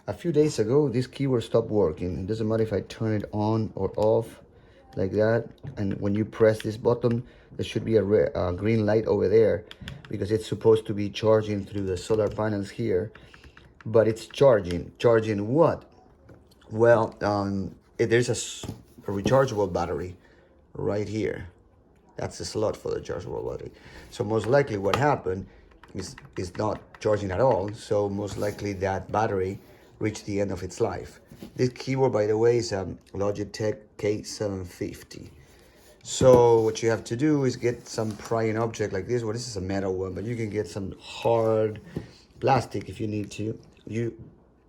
a few days ago, this keyboard stopped working. It doesn't matter if I turn it on or off like that. And when you press this button, there should be a green light over there because it's supposed to be charging through the solar panels here. But it's charging. Charging what? Well, there's a rechargeable battery right here. That's the slot for the chargeable battery. So most likely what happened is not charging at all. So most likely that battery reached the end of its life. This keyboard, by the way, is a Logitech K750. So what you have to do is get some prying object like this. Well, this is a metal one, but you can get some hard plastic if you need to. You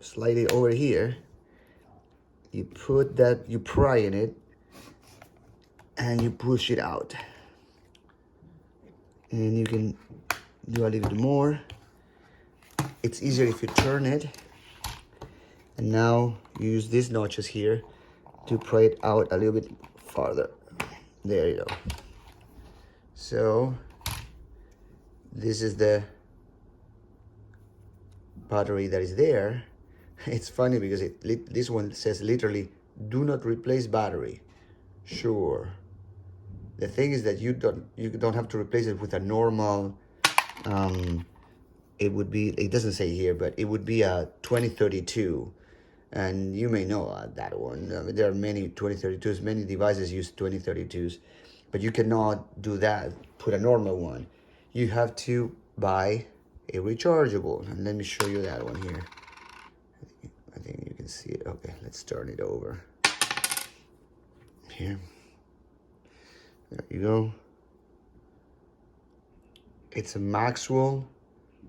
slide it over here. You put that, you pry in it, and you push it out. And you can do a little bit more. It's easier if you turn it. And now you use these notches here to pry it out a little bit farther. There you go. So this is the battery that is there. It's funny because this one says literally, do not replace battery. Sure. The thing is that you don't have to replace it with a normal, it doesn't say here, but it would be a 2032. And you may know that one. I mean, there are many 2032s, many devices use 2032s, but you cannot do that, put a normal one. You have to buy a rechargeable. And let me show you that one here. I think you can see it. Okay, let's turn it over. Here. There you go. It's a Maxell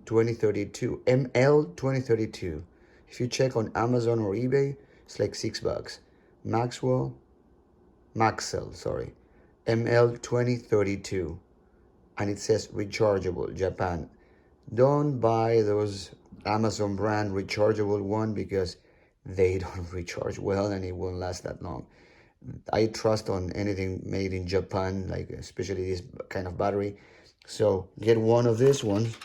2032, ML2032. If you check on Amazon or eBay, it's like $6. Maxell, sorry, ML2032. And it says rechargeable, Japan. Don't buy those Amazon brand rechargeable one because they don't recharge well and it won't last that long. I trust on anything made in Japan, like especially this kind of battery. So get one of these ones,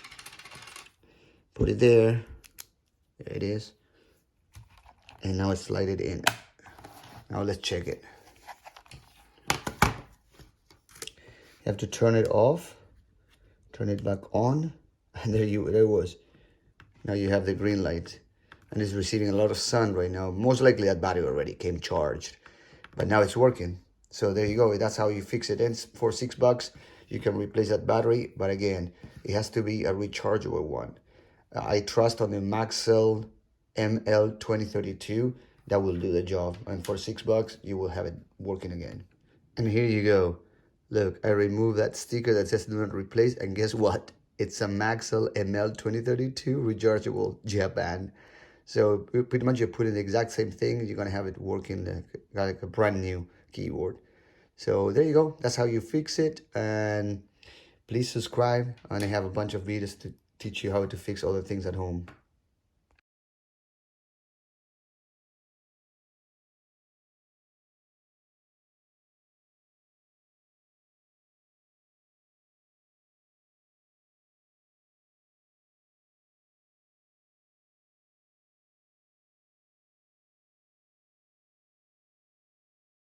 put it there. There it is. And now slide it in. Now let's check it. You have to turn it off, turn it back on, and there it was. Now you have the green light, and it's receiving a lot of sun right now. Most likely that battery already came charged, but now it's working. So there you go. That's how you fix it. And for $6, you can replace that battery. But again, it has to be a rechargeable one. I trust on the Maxell ML2032. That will do the job. And for $6, you will have it working again. And here you go. Look, I removed that sticker that says do not replace. And guess what? It's a Maxell ML2032 rechargeable, Japan. So pretty much you're putting the exact same thing. You're going to have it working like a brand new keyboard. So there you go. That's how you fix it. And please subscribe. And I have a bunch of videos to teach you how to fix other things at home.